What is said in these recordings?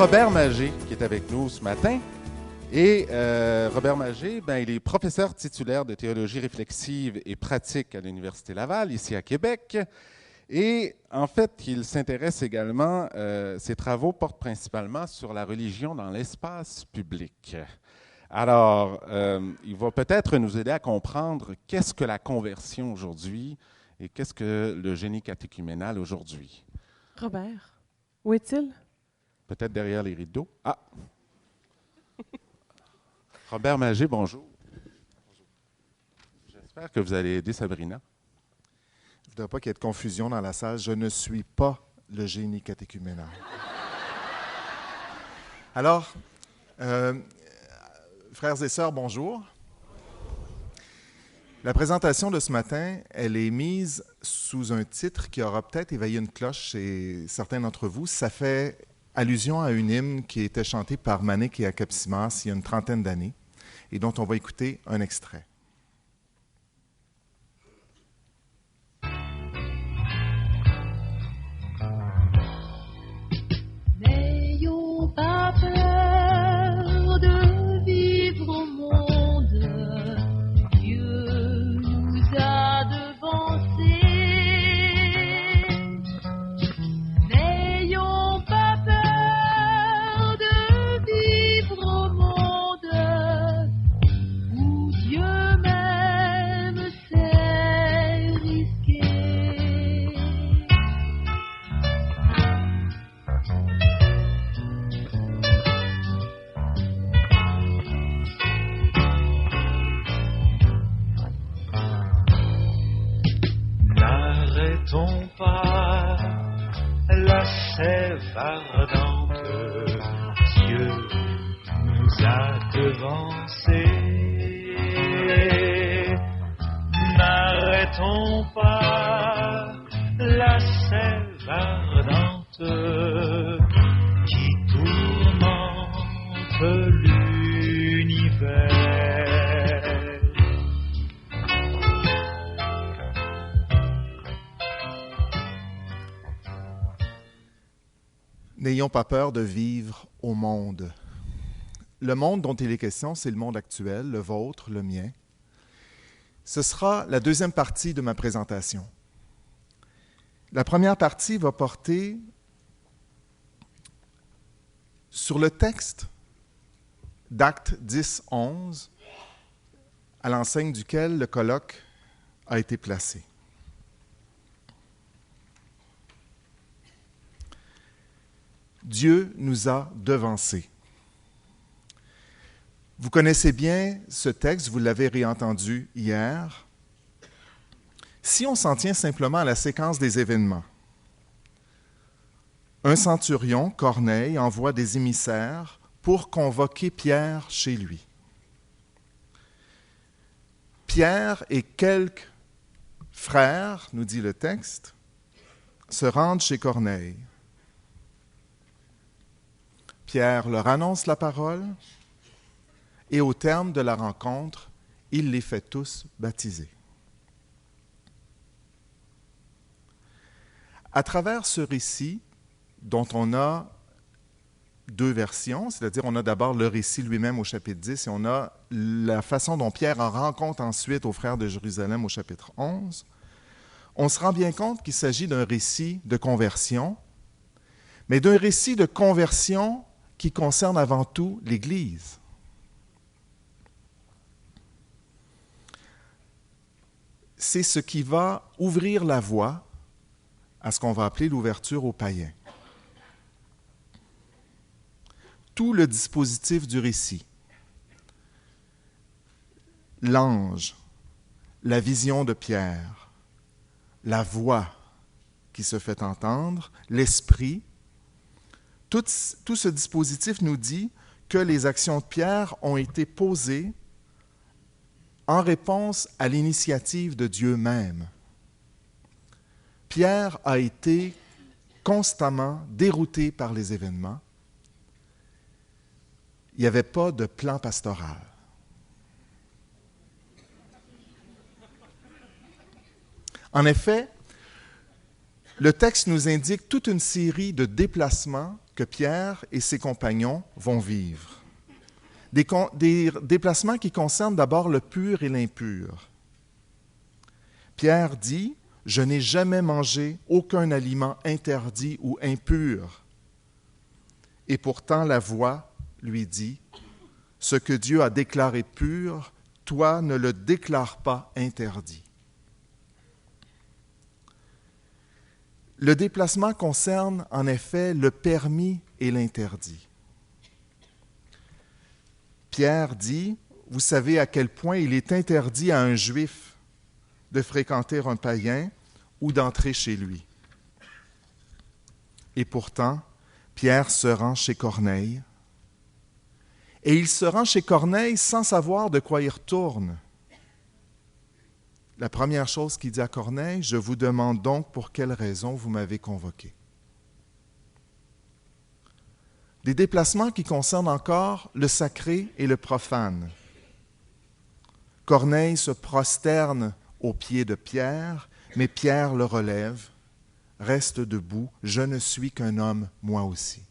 Robert Magé qui est avec nous ce matin. Et Robert Magé, il est professeur titulaire de théologie réflexive et pratique à l'Université Laval, ici à Québec. Et en fait, il s'intéresse également, ses travaux portent principalement sur la religion dans l'espace public. Alors, il va peut-être nous aider à comprendre qu'est-ce que la conversion aujourd'hui et qu'est-ce que le génie catéchuménal aujourd'hui. Robert, où est-il? Peut-être derrière les rideaux. Ah! Robert Magé, bonjour. J'espère que vous allez aider Sabrina. Je ne voudrais pas qu'il y ait de confusion dans la salle. Je ne suis pas le génie catéchuménal. Alors, frères et sœurs, bonjour. La présentation de ce matin, elle est mise sous un titre qui aura peut-être éveillé une cloche chez certains d'entre vous. Ça fait allusion à une hymne qui était chantée par Manek et Akapsimas il y a une trentaine d'années et dont on va écouter un extrait. N'ayons pas peur de vivre au monde, Dieu nous a devancés. N'ayons pas peur de vivre au monde où Dieu même s'est risqué. N'arrêtons pas la sève ardente, Dieu nous a devancés. N'arrêtons pas la sève ardente qui tourmente l'univers. N'ayons pas peur de vivre au monde. Le monde dont il est question, c'est le monde actuel, le vôtre, le mien. Ce sera la deuxième partie de ma présentation. La première partie va porter sur le texte d'Actes 10-11, à l'enseigne duquel le colloque a été placé. Dieu nous a devancés. Vous connaissez bien ce texte, vous l'avez réentendu hier. Si on s'en tient simplement à la séquence des événements, un centurion, Corneille, envoie des émissaires pour convoquer Pierre chez lui. Pierre et quelques frères, nous dit le texte, se rendent chez Corneille. Pierre leur annonce la parole et au terme de la rencontre, il les fait tous baptiser. À travers ce récit, dont on a deux versions, c'est-à-dire on a d'abord le récit lui-même au chapitre 10 et on a la façon dont Pierre en rencontre ensuite aux frères de Jérusalem au chapitre 11, on se rend bien compte qu'il s'agit d'un récit de conversion, mais d'un récit de conversion qui concerne avant tout l'Église. C'est ce qui va ouvrir la voie à ce qu'on va appeler l'ouverture aux païens. Tout le dispositif du récit, l'ange, la vision de Pierre, la voix qui se fait entendre, l'esprit, tout ce dispositif nous dit que les actions de Pierre ont été posées en réponse à l'initiative de Dieu même. Pierre a été constamment dérouté par les événements. Il n'y avait pas de plan pastoral. En effet, le texte nous indique toute une série de déplacements que Pierre et ses compagnons vont vivre. Des déplacements qui concernent d'abord le pur et l'impur. Pierre dit « Je n'ai jamais mangé aucun aliment interdit ou impur. » Et pourtant la voix lui dit « Ce que Dieu a déclaré pur, toi ne le déclare pas interdit. » Le déplacement concerne en effet le permis et l'interdit. Pierre dit, vous savez à quel point il est interdit à un juif de fréquenter un païen ou d'entrer chez lui. Et pourtant, Pierre se rend chez Corneille, et il se rend chez Corneille sans savoir de quoi il retourne. La première chose qu'il dit à Corneille, « Je vous demande donc pour quelle raison vous m'avez convoqué. » Des déplacements qui concernent encore le sacré et le profane. Corneille se prosterne aux pieds de Pierre, mais Pierre le relève, reste debout, « Je ne suis qu'un homme, moi aussi. »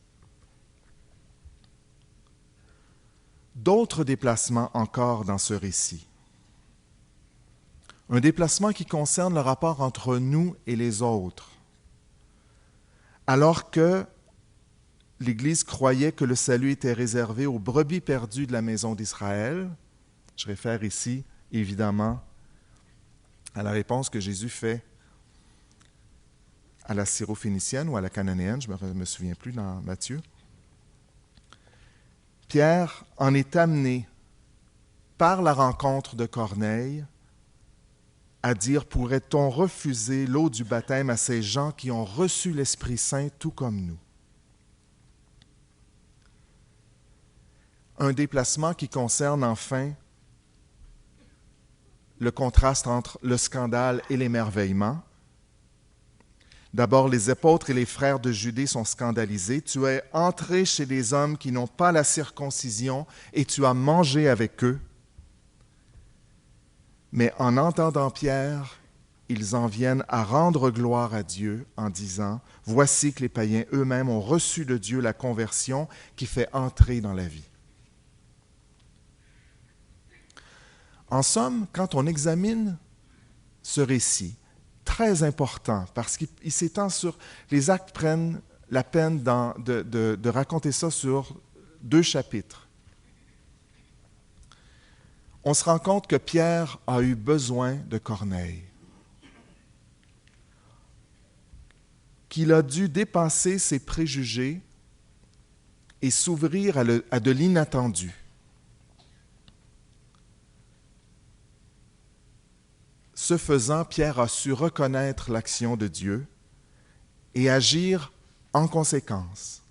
D'autres déplacements encore dans ce récit. Un déplacement qui concerne le rapport entre nous et les autres. Alors que l'Église croyait que le salut était réservé aux brebis perdues de la maison d'Israël, je réfère ici évidemment à la réponse que Jésus fait à la syrophénicienne ou à la cananéenne, je ne me souviens plus dans Matthieu. Pierre en est amené par la rencontre de Corneille à dire, pourrait-on refuser l'eau du baptême à ces gens qui ont reçu l'Esprit Saint tout comme nous? Un déplacement qui concerne enfin le contraste entre le scandale et l'émerveillement. D'abord, les apôtres et les frères de Judée sont scandalisés. Tu es entré chez des hommes qui n'ont pas la circoncision et tu as mangé avec eux. Mais en entendant Pierre, ils en viennent à rendre gloire à Dieu en disant, « Voici que les païens eux-mêmes ont reçu de Dieu la conversion qui fait entrer dans la vie. » En somme, quand on examine ce récit, très important, parce qu'il s'étend sur... Les Actes prennent la peine de raconter ça sur 2 chapitres. On se rend compte que Pierre a eu besoin de Corneille, qu'il a dû dépasser ses préjugés et s'ouvrir à de l'inattendu. Ce faisant, Pierre a su reconnaître l'action de Dieu et agir en conséquence.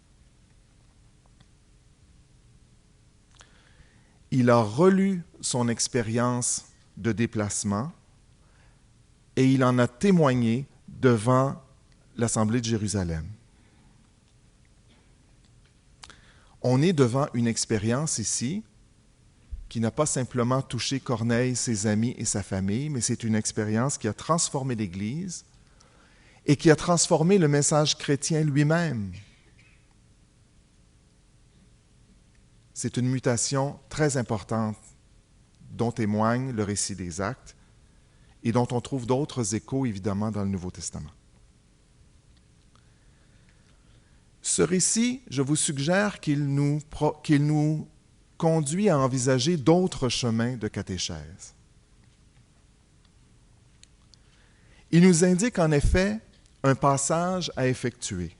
Il a relu son expérience de déplacement et il en a témoigné devant l'Assemblée de Jérusalem. On est devant une expérience ici qui n'a pas simplement touché Corneille, ses amis et sa famille, mais c'est une expérience qui a transformé l'Église et qui a transformé le message chrétien lui-même. C'est une mutation très importante dont témoigne le récit des Actes et dont on trouve d'autres échos, évidemment, dans le Nouveau Testament. Ce récit, je vous suggère qu'il nous conduit à envisager d'autres chemins de catéchèse. Il nous indique en effet un passage à effectuer.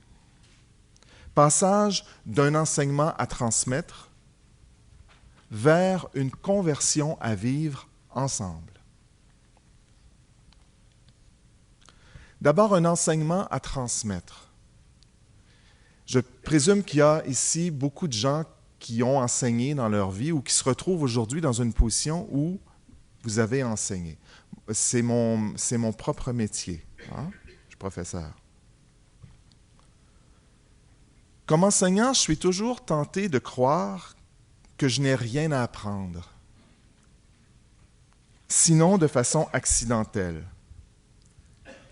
Passage d'un enseignement à transmettre vers une conversion à vivre ensemble. D'abord, un enseignement à transmettre. Je présume qu'il y a ici beaucoup de gens qui ont enseigné dans leur vie ou qui se retrouvent aujourd'hui dans une position où vous avez enseigné. C'est mon propre métier. Hein? Je suis professeur. Comme enseignant, je suis toujours tenté de croire que je n'ai rien à apprendre, sinon de façon accidentelle.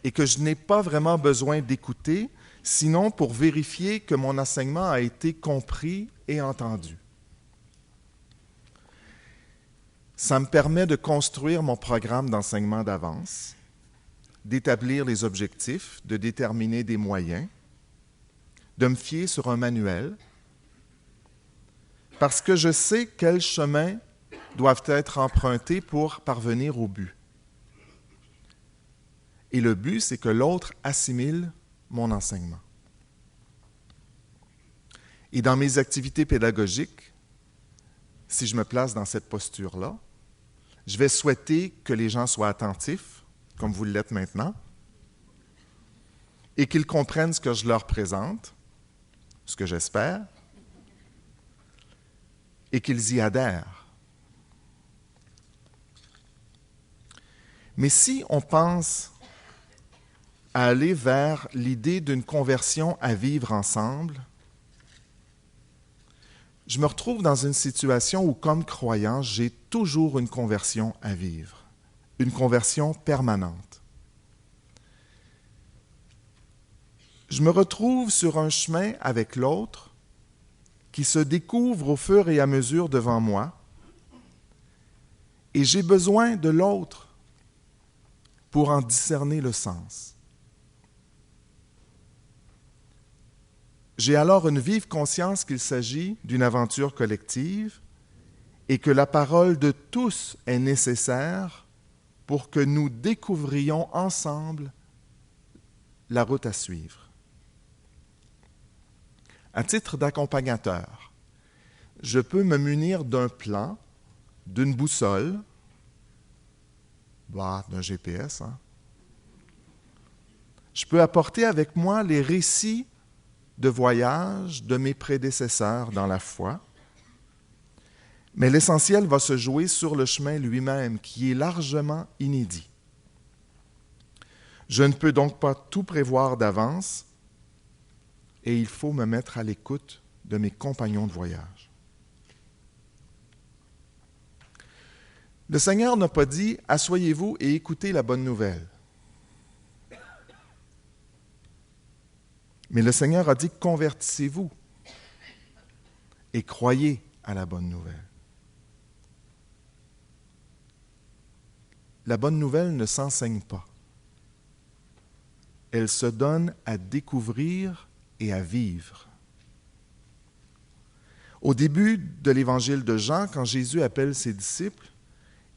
et que je n'ai pas vraiment besoin d'écouter, sinon pour vérifier que mon enseignement a été compris et entendu. Ça me permet de construire mon programme d'enseignement d'avance, d'établir les objectifs, de déterminer des moyens, de me fier sur un manuel, parce que je sais quels chemins doivent être empruntés pour parvenir au but. Et le but, c'est que l'autre assimile mon enseignement. Et dans mes activités pédagogiques, si je me place dans cette posture-là, je vais souhaiter que les gens soient attentifs, comme vous l'êtes maintenant, et qu'ils comprennent ce que je leur présente, ce que j'espère, et qu'ils y adhèrent. Mais si on pense à aller vers l'idée d'une conversion à vivre ensemble, je me retrouve dans une situation où, comme croyant, j'ai toujours une conversion à vivre, une conversion permanente. Je me retrouve sur un chemin avec l'autre qui se découvre au fur et à mesure devant moi, et j'ai besoin de l'autre pour en discerner le sens. J'ai alors une vive conscience qu'il s'agit d'une aventure collective et que la parole de tous est nécessaire pour que nous découvrions ensemble la route à suivre. À titre d'accompagnateur, je peux me munir d'un plan, d'une boussole, d'un GPS. Je peux apporter avec moi les récits de voyage de mes prédécesseurs dans la foi, mais l'essentiel va se jouer sur le chemin lui-même, qui est largement inédit. Je ne peux donc pas tout prévoir d'avance, et il faut me mettre à l'écoute de mes compagnons de voyage. Le Seigneur n'a pas dit « Asseyez-vous et écoutez la bonne nouvelle ». Mais le Seigneur a dit « Convertissez-vous et croyez à la bonne nouvelle ». La bonne nouvelle ne s'enseigne pas. Elle se donne à découvrir et à vivre. Au début de l'évangile de Jean, quand Jésus appelle ses disciples,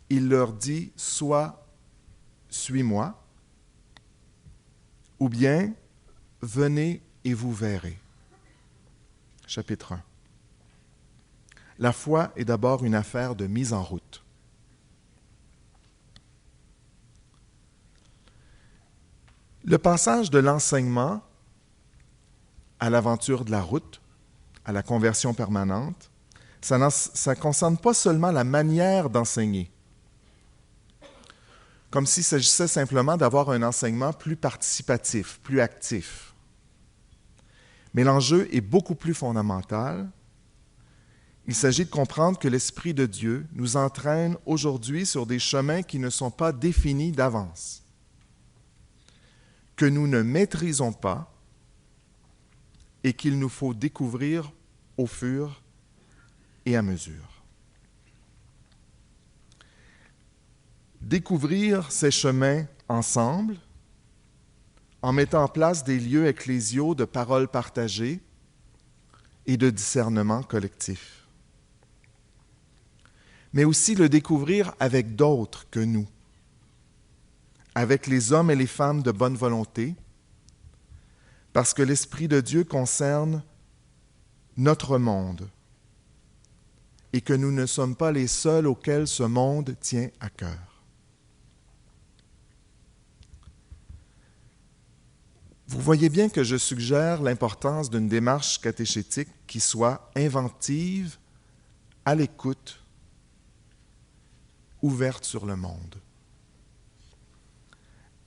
il leur dit « Soit suis-moi » ou bien « Venez et vous verrez ». Chapitre 1. La foi est d'abord une affaire de mise en route. Le passage de l'enseignement à l'aventure de la route, à la conversion permanente, ça ne concerne pas seulement la manière d'enseigner, comme s'il s'agissait simplement d'avoir un enseignement plus participatif, plus actif. Mais l'enjeu est beaucoup plus fondamental. Il s'agit de comprendre que l'Esprit de Dieu nous entraîne aujourd'hui sur des chemins qui ne sont pas définis d'avance, que nous ne maîtrisons pas et qu'il nous faut découvrir au fur et à mesure. Découvrir ces chemins ensemble, en mettant en place des lieux ecclésiaux de paroles partagées et de discernement collectif. Mais aussi le découvrir avec d'autres que nous, avec les hommes et les femmes de bonne volonté, parce que l'Esprit de Dieu concerne notre monde et que nous ne sommes pas les seuls auxquels ce monde tient à cœur. Vous voyez bien que je suggère l'importance d'une démarche catéchétique qui soit inventive, à l'écoute, ouverte sur le monde.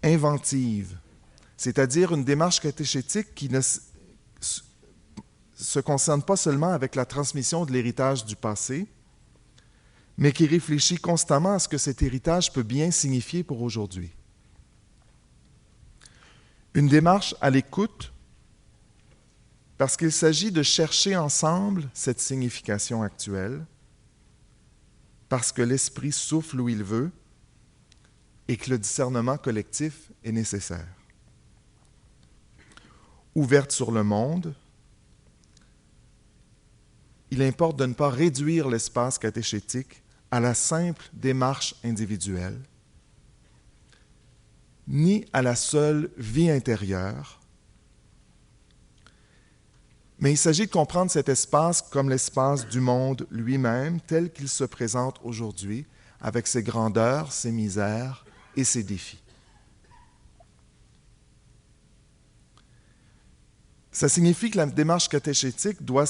Inventive, c'est-à-dire une démarche catéchétique qui ne se concerne pas seulement avec la transmission de l'héritage du passé, mais qui réfléchit constamment à ce que cet héritage peut bien signifier pour aujourd'hui. Une démarche à l'écoute, parce qu'il s'agit de chercher ensemble cette signification actuelle, parce que l'Esprit souffle où il veut et que le discernement collectif est nécessaire. Ouverte sur le monde, il importe de ne pas réduire l'espace catéchétique à la simple démarche individuelle, ni à la seule vie intérieure, mais il s'agit de comprendre cet espace comme l'espace du monde lui-même, tel qu'il se présente aujourd'hui, avec ses grandeurs, ses misères et ses défis. Ça signifie que la démarche catéchétique doit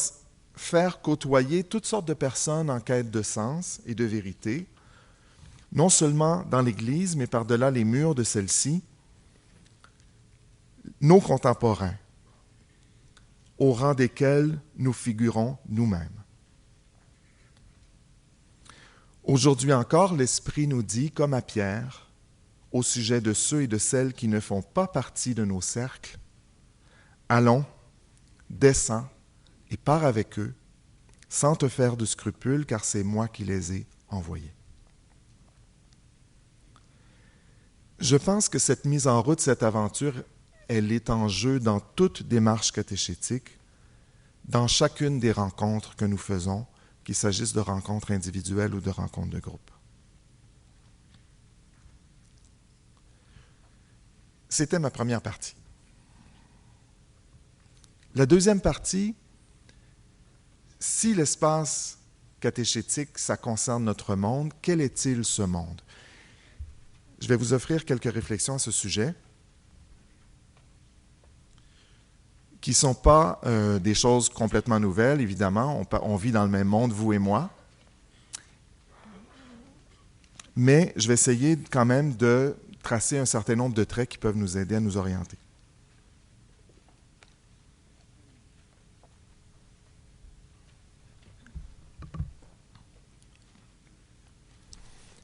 faire côtoyer toutes sortes de personnes en quête de sens et de vérité, non seulement dans l'Église, mais par-delà les murs de celle-ci, nos contemporains, au rang desquels nous figurons nous-mêmes. Aujourd'hui encore, l'Esprit nous dit, comme à Pierre, au sujet de ceux et de celles qui ne font pas partie de nos cercles, « Allons, descends et pars avec eux, sans te faire de scrupules, car c'est moi qui les ai envoyés. » Je pense que cette mise en route, cette aventure, elle est en jeu dans toute démarche catéchétique, dans chacune des rencontres que nous faisons, qu'il s'agisse de rencontres individuelles ou de rencontres de groupe. C'était ma première partie. La deuxième partie, si l'espace catéchétique, ça concerne notre monde, quel est-il ce monde? Je vais vous offrir quelques réflexions à ce sujet, qui ne sont pas des choses complètement nouvelles, évidemment. On vit dans le même monde, vous et moi. Mais je vais essayer quand même de tracer un certain nombre de traits qui peuvent nous aider à nous orienter.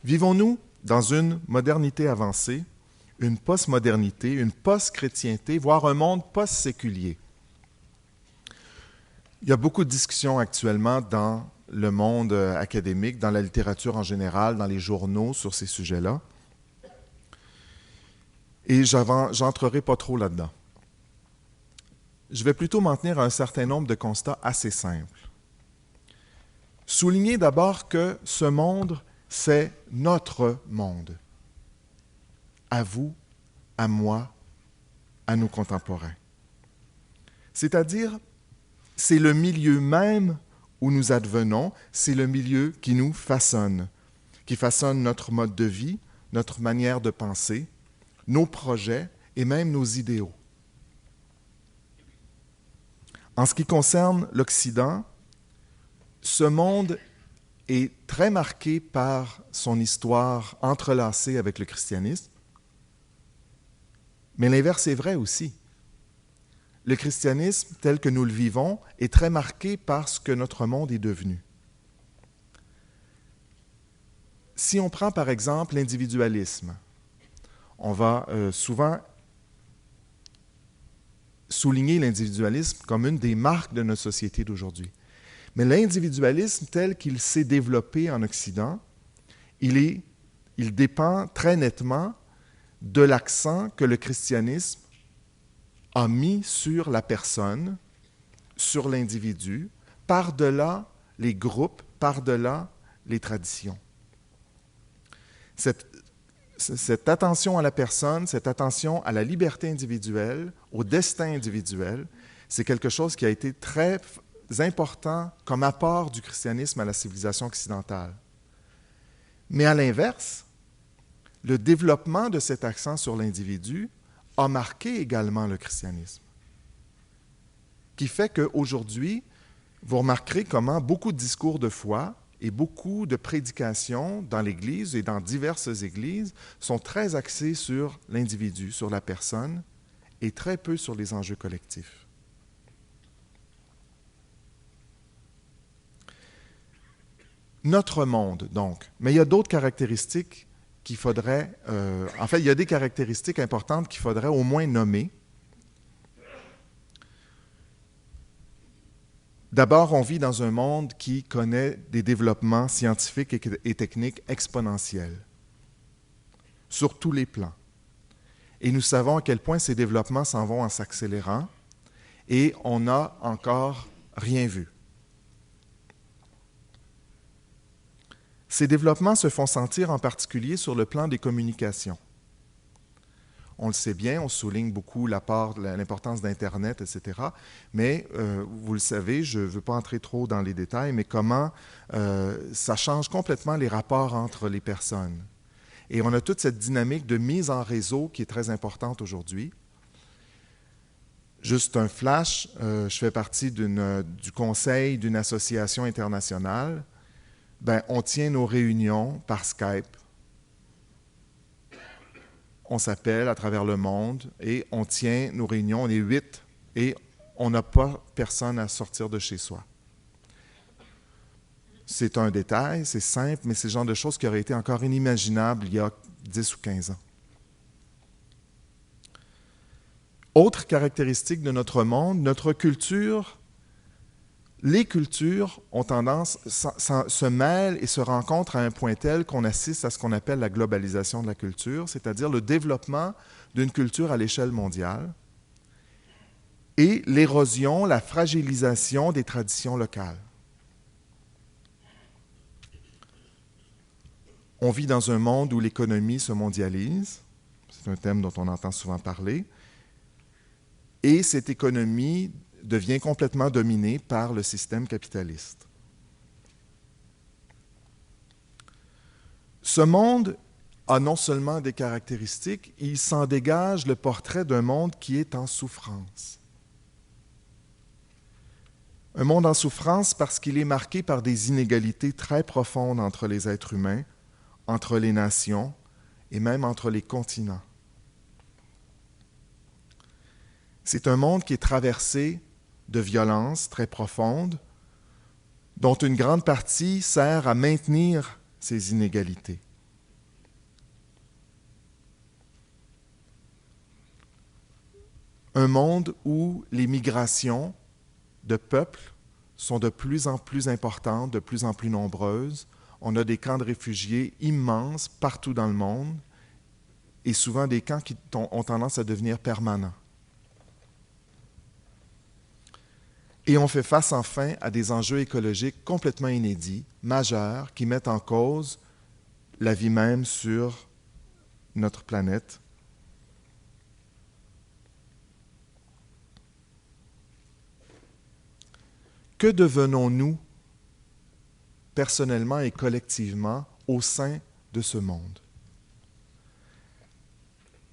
Vivons-nous dans une modernité avancée, une post-modernité, une post-chrétienté, voire un monde post-séculier? Il y a beaucoup de discussions actuellement dans le monde académique, dans la littérature en général, dans les journaux sur ces sujets-là. Et j'entrerai pas trop là-dedans. Je vais plutôt m'en tenir à un certain nombre de constats assez simples. Souligner d'abord que ce monde, c'est notre monde. À vous, à moi, à nos contemporains. C'est-à-dire, c'est le milieu même où nous advenons, c'est le milieu qui nous façonne, qui façonne notre mode de vie, notre manière de penser, nos projets et même nos idéaux. En ce qui concerne l'Occident, ce monde est très marqué par son histoire entrelacée avec le christianisme, mais l'inverse est vrai aussi. Le christianisme, tel que nous le vivons, est très marqué par ce que notre monde est devenu. Si on prend par exemple l'individualisme, on va souvent souligner l'individualisme comme une des marques de notre société d'aujourd'hui. Mais l'individualisme tel qu'il s'est développé en Occident, il dépend très nettement de l'accent que le christianisme a mis sur la personne, sur l'individu, par-delà les groupes, par-delà les traditions. Cette attention à la personne, cette attention à la liberté individuelle, au destin individuel, c'est quelque chose qui a été très important comme apport du christianisme à la civilisation occidentale. Mais à l'inverse, le développement de cet accent sur l'individu a marqué également le christianisme, qui fait qu'aujourd'hui, vous remarquerez comment beaucoup de discours de foi et beaucoup de prédications dans l'Église et dans diverses églises sont très axées sur l'individu, sur la personne, et très peu sur les enjeux collectifs. Notre monde, donc. Mais il y a d'autres caractéristiques qu'il faudrait... il y a des caractéristiques importantes qu'il faudrait au moins nommer D'abord, on vit dans un monde qui connaît des développements scientifiques et techniques exponentiels, sur tous les plans. Et nous savons à quel point ces développements s'en vont en s'accélérant, et on n'a encore rien vu. Ces développements se font sentir en particulier sur le plan des communications. On le sait bien, on souligne beaucoup l'importance d'Internet, etc. Mais vous le savez, je ne veux pas entrer trop dans les détails, mais comment ça change complètement les rapports entre les personnes. Et on a toute cette dynamique de mise en réseau qui est très importante aujourd'hui. Juste un flash, je fais partie du conseil d'une association internationale. On tient nos réunions par Skype. On s'appelle à travers le monde et on tient nos réunions, on est 8 et on n'a pas personne à sortir de chez soi. C'est un détail, c'est simple, mais c'est le genre de choses qui auraient été encore inimaginables il y a 10 ou 15 ans. Autre caractéristique de notre monde, notre culture, les cultures ont tendance, se mêlent et se rencontrent à un point tel qu'on assiste à ce qu'on appelle la globalisation de la culture, c'est-à-dire le développement d'une culture à l'échelle mondiale et l'érosion, la fragilisation des traditions locales. On vit dans un monde où l'économie se mondialise, c'est un thème dont on entend souvent parler, et cette économie devient complètement dominée par le système capitaliste. Ce monde a non seulement des caractéristiques, il s'en dégage le portrait d'un monde qui est en souffrance. Un monde en souffrance parce qu'il est marqué par des inégalités très profondes entre les êtres humains, entre les nations et même entre les continents. C'est un monde qui est traversé de violences très profondes, dont une grande partie sert à maintenir ces inégalités. Un monde où les migrations de peuples sont de plus en plus importantes, de plus en plus nombreuses. On a des camps de réfugiés immenses partout dans le monde, et souvent des camps qui ont tendance à devenir permanents. Et on fait face enfin à des enjeux écologiques complètement inédits, majeurs, qui mettent en cause la vie même sur notre planète. Que devenons-nous personnellement et collectivement au sein de ce monde?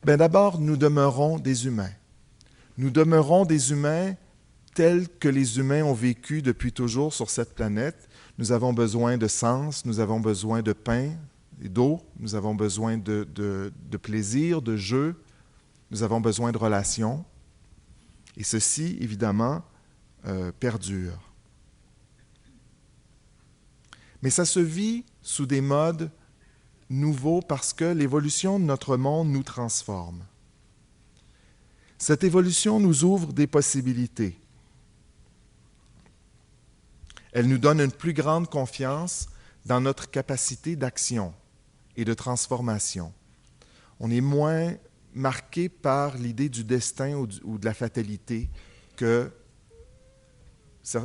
D'abord, nous demeurons des humains. Nous demeurons des humains tels que les humains ont vécu depuis toujours sur cette planète. Nous avons besoin de sens, nous avons besoin de pain et d'eau, nous avons besoin de plaisir, de jeu, nous avons besoin de relations. Et ceci, évidemment, perdure. Mais ça se vit sous des modes nouveaux parce que l'évolution de notre monde nous transforme. Cette évolution nous ouvre des possibilités. Elle nous donne une plus grande confiance dans notre capacité d'action et de transformation. On est moins marqué par l'idée du destin ou de la fatalité que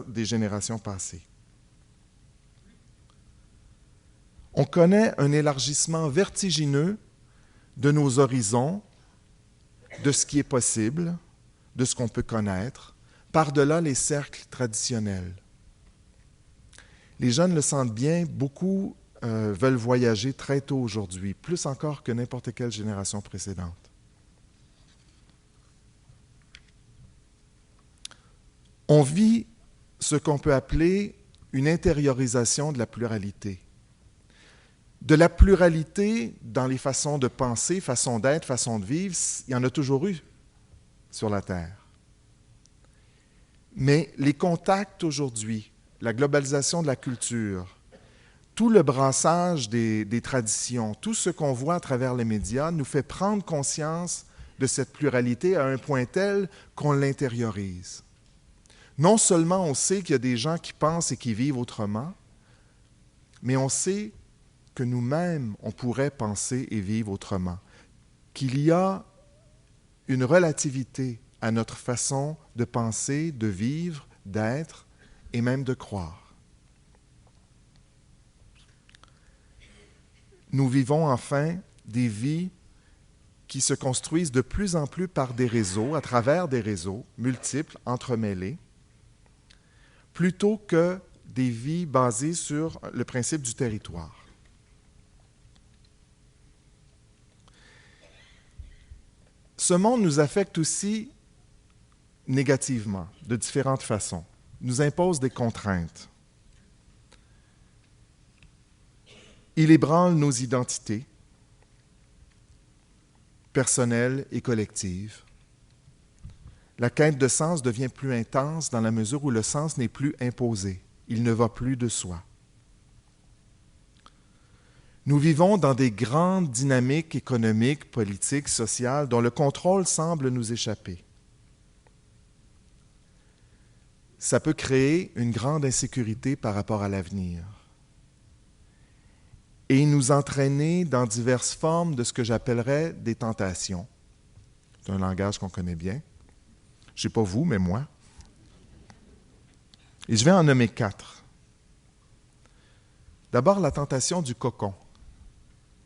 des générations passées. On connaît un élargissement vertigineux de nos horizons, de ce qui est possible, de ce qu'on peut connaître, par-delà les cercles traditionnels. Les jeunes le sentent bien, beaucoup veulent voyager très tôt aujourd'hui, plus encore que n'importe quelle génération précédente. On vit ce qu'on peut appeler une intériorisation de la pluralité. De la pluralité dans les façons de penser, façons d'être, façons de vivre, il y en a toujours eu sur la Terre. Mais les contacts aujourd'hui, la globalisation de la culture, tout le brassage des traditions, tout ce qu'on voit à travers les médias nous fait prendre conscience de cette pluralité à un point tel qu'on l'intériorise. Non seulement on sait qu'il y a des gens qui pensent et qui vivent autrement, mais on sait que nous-mêmes, on pourrait penser et vivre autrement. Qu'il y a une relativité à notre façon de penser, de vivre, d'être et même de croire. Nous vivons enfin des vies qui se construisent de plus en plus par des réseaux, à travers des réseaux multiples, entremêlés, plutôt que des vies basées sur le principe du territoire. Ce monde nous affecte aussi négativement, de différentes façons. Il nous impose des contraintes. Il ébranle nos identités personnelles et collectives. La quête de sens devient plus intense dans la mesure où le sens n'est plus imposé. Il ne va plus de soi. Nous vivons dans des grandes dynamiques économiques, politiques, sociales, dont le contrôle semble nous échapper. Ça peut créer une grande insécurité par rapport à l'avenir et nous entraîner dans diverses formes de ce que j'appellerais des tentations. C'est un langage qu'on connaît bien. Je ne sais pas vous, mais moi. Et je vais en nommer 4. D'abord, la tentation du cocon,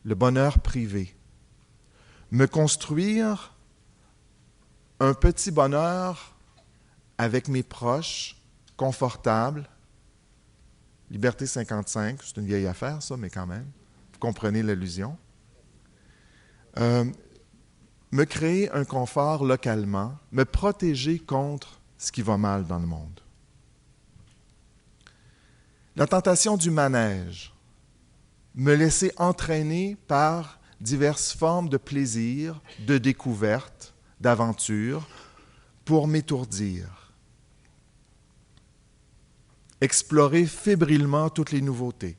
le bonheur privé. Me construire un petit bonheur avec mes proches, confortable. Liberté 55, c'est une vieille affaire, ça, mais quand même. Vous comprenez l'allusion. Me créer un confort localement, me protéger contre ce qui va mal dans le monde. La tentation du manège, me laisser entraîner par diverses formes de plaisir, de découverte, d'aventure, pour m'étourdir. Explorer fébrilement toutes les nouveautés.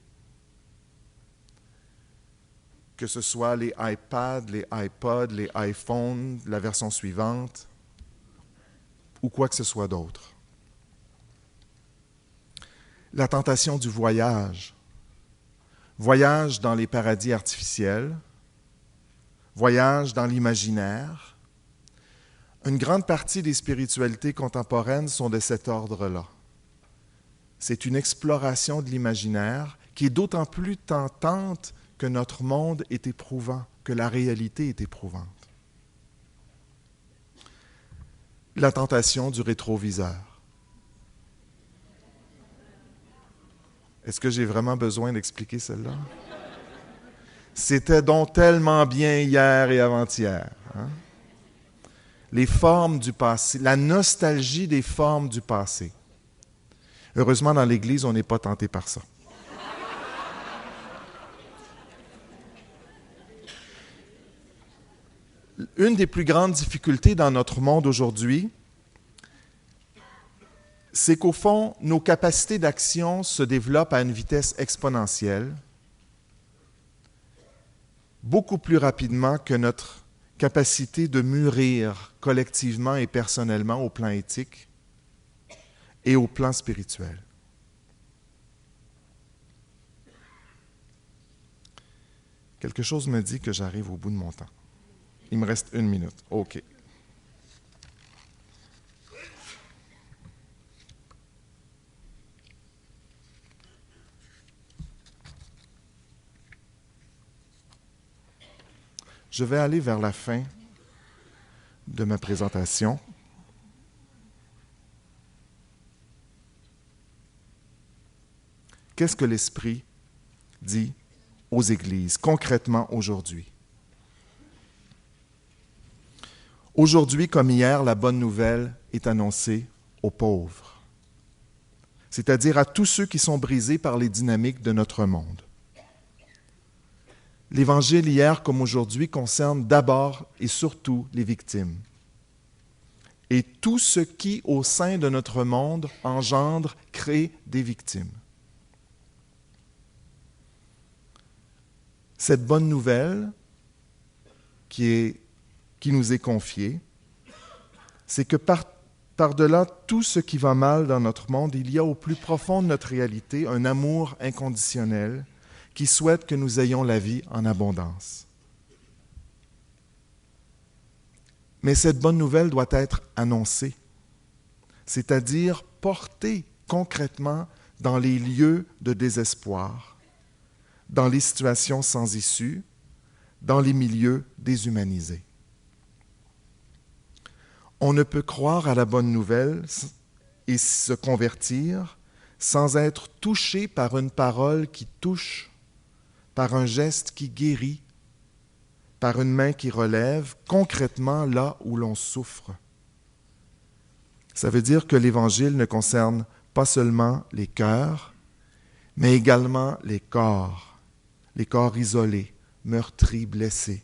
Que ce soit les iPads, les iPods, les iPhones, la version suivante, ou quoi que ce soit d'autre. La tentation du voyage. Voyage dans les paradis artificiels, voyage dans l'imaginaire. Une grande partie des spiritualités contemporaines sont de cet ordre-là. C'est une exploration de l'imaginaire qui est d'autant plus tentante que notre monde est éprouvant, que la réalité est éprouvante. La tentation du rétroviseur. Est-ce que j'ai vraiment besoin d'expliquer celle-là? C'était donc tellement bien hier et avant-hier. Hein? Les formes du passé, la nostalgie des formes du passé. Heureusement, dans l'Église, on n'est pas tenté par ça. Une des plus grandes difficultés dans notre monde aujourd'hui, c'est qu'au fond, nos capacités d'action se développent à une vitesse exponentielle, beaucoup plus rapidement que notre capacité de mûrir collectivement et personnellement au plan éthique et au plan spirituel. Quelque chose me dit que j'arrive au bout de mon temps. Il me reste 1 minute. OK. Je vais aller vers la fin de ma présentation. Qu'est-ce que l'Esprit dit aux églises, concrètement aujourd'hui? Aujourd'hui, comme hier, la bonne nouvelle est annoncée aux pauvres, c'est-à-dire à tous ceux qui sont brisés par les dynamiques de notre monde. L'Évangile, hier comme aujourd'hui, concerne d'abord et surtout les victimes. Et tout ce qui, au sein de notre monde, engendre, crée des victimes. Cette bonne nouvelle qui nous est confiée, c'est que par par-delà tout ce qui va mal dans notre monde, il y a au plus profond de notre réalité un amour inconditionnel qui souhaite que nous ayons la vie en abondance. Mais cette bonne nouvelle doit être annoncée, c'est-à-dire portée concrètement dans les lieux de désespoir, dans les situations sans issue, dans les milieux déshumanisés. On ne peut croire à la bonne nouvelle et se convertir sans être touché par une parole qui touche, par un geste qui guérit, par une main qui relève concrètement là où l'on souffre. Ça veut dire que l'Évangile ne concerne pas seulement les cœurs, mais également les corps isolés, meurtris, blessés.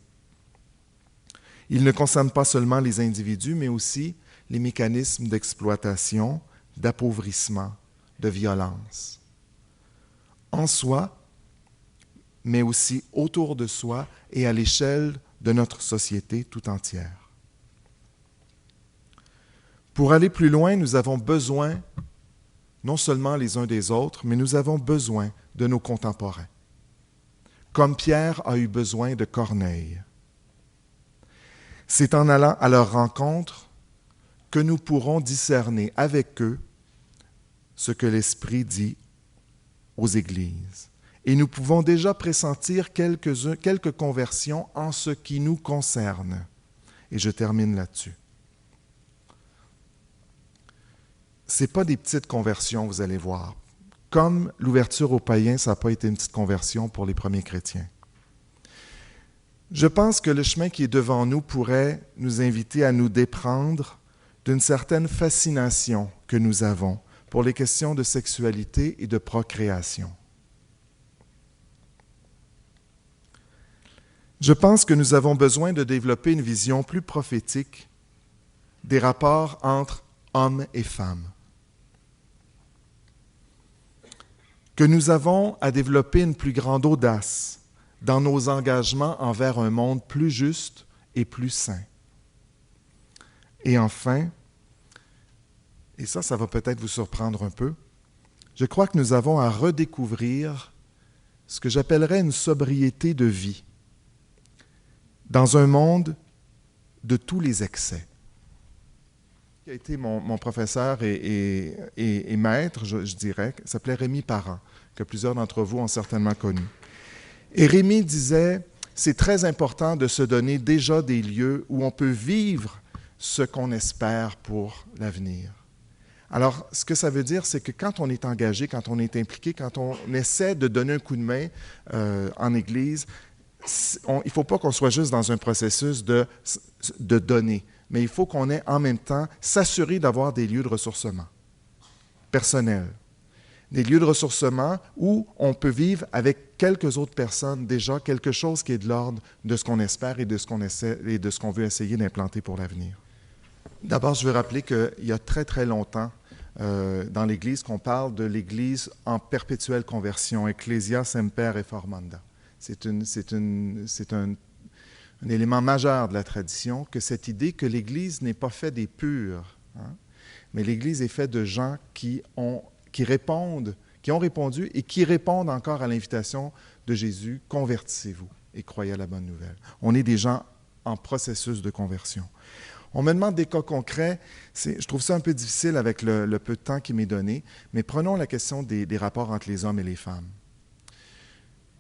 Il ne concerne pas seulement les individus, mais aussi les mécanismes d'exploitation, d'appauvrissement, de violence. En soi, mais aussi autour de soi et à l'échelle de notre société tout entière. Pour aller plus loin, nous avons besoin, non seulement les uns des autres, mais nous avons besoin de nos contemporains. Comme Pierre a eu besoin de Corneille. C'est en allant à leur rencontre que nous pourrons discerner avec eux ce que l'Esprit dit aux églises. Et nous pouvons déjà pressentir quelques conversions en ce qui nous concerne. Et je termine là-dessus. Ce n'est pas des petites conversions, vous allez voir. Comme l'ouverture aux païens, ça n'a pas été une petite conversion pour les premiers chrétiens. Je pense que le chemin qui est devant nous pourrait nous inviter à nous déprendre d'une certaine fascination que nous avons pour les questions de sexualité et de procréation. Je pense que nous avons besoin de développer une vision plus prophétique des rapports entre hommes et femmes. Que nous avons à développer une plus grande audace dans nos engagements envers un monde plus juste et plus sain. Et enfin, et ça va peut-être vous surprendre un peu, je crois que nous avons à redécouvrir ce que j'appellerais une sobriété de vie dans un monde de tous les excès. Qui a été mon professeur et maître, je dirais, s'appelait Rémi Parent, que plusieurs d'entre vous ont certainement connu. Et Rémi disait, c'est très important de se donner déjà des lieux où on peut vivre ce qu'on espère pour l'avenir. Alors, ce que ça veut dire, c'est que quand on est engagé, quand on est impliqué, quand on essaie de donner un coup de main en Église, il ne faut pas qu'on soit juste dans un processus de donner, mais il faut qu'on ait en même temps s'assurer d'avoir des lieux de ressourcement personnel. Des lieux de ressourcement où on peut vivre avec quelques autres personnes déjà quelque chose qui est de l'ordre de ce qu'on espère et de ce qu'on essaie et de ce qu'on veut essayer d'implanter pour l'avenir. D'abord, je veux rappeler qu'il y a très, très longtemps, dans l'Église, qu'on parle de l'Église en perpétuelle conversion, Ecclesia semper reformanda. C'est un élément majeur de la tradition, que cette idée que l'Église n'est pas faite des purs, hein, mais l'Église est faite de gens qui ont répondu et qui répondent encore à l'invitation de Jésus, « Convertissez-vous et croyez à la bonne nouvelle ». On est des gens en processus de conversion. On me demande des cas concrets. Je trouve ça un peu difficile avec le peu de temps qui m'est donné, mais prenons la question des rapports entre les hommes et les femmes.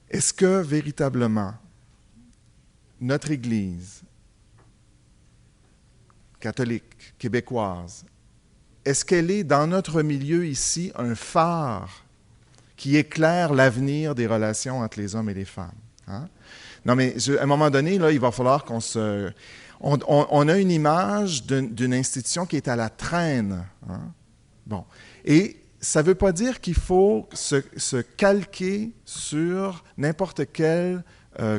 Est-ce que véritablement notre Église catholique, québécoise, est-ce qu'elle est, dans notre milieu ici, un phare qui éclaire l'avenir des relations entre les hommes et les femmes? Hein? Non, mais à un moment donné, là, il va falloir qu'on se... On a une image d'une institution qui est à la traîne. Hein? Bon. Et ça ne veut pas dire qu'il faut se calquer sur n'importe quel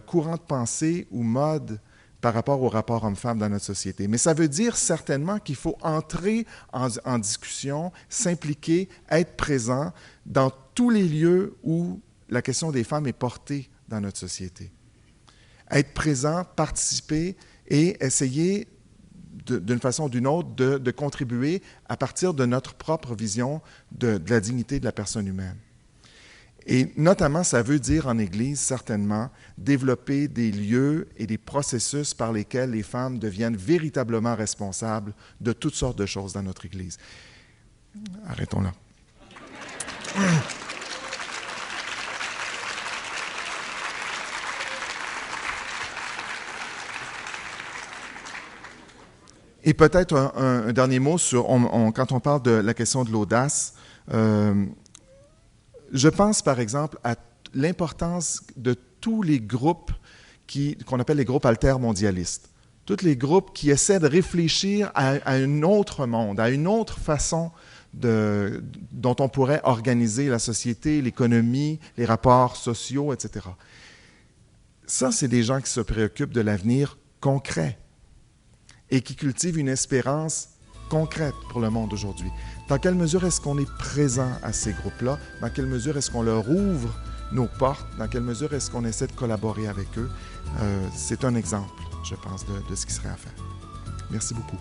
courant de pensée ou mode par rapport au rapport homme-femme dans notre société. Mais ça veut dire certainement qu'il faut entrer en discussion, s'impliquer, être présent dans tous les lieux où la question des femmes est portée dans notre société. Être présent, participer et essayer d'une façon ou d'une autre, de contribuer à partir de notre propre vision de la dignité de la personne humaine. Et notamment, ça veut dire en Église, certainement, développer des lieux et des processus par lesquels les femmes deviennent véritablement responsables de toutes sortes de choses dans notre Église. Arrêtons là. Et peut-être un dernier mot sur, quand on parle de la question de l'audace, je pense par exemple à l'importance de tous les groupes qu'on appelle les groupes altermondialistes. Tous les groupes qui essaient de réfléchir à un autre monde, à une autre façon dont on pourrait organiser la société, l'économie, les rapports sociaux, etc. Ça, c'est des gens qui se préoccupent de l'avenir concret et qui cultivent une espérance concrète pour le monde aujourd'hui. Dans quelle mesure est-ce qu'on est présent à ces groupes-là? Dans quelle mesure est-ce qu'on leur ouvre nos portes? Dans quelle mesure est-ce qu'on essaie de collaborer avec eux? C'est un exemple, je pense, de ce qui serait à faire. Merci beaucoup.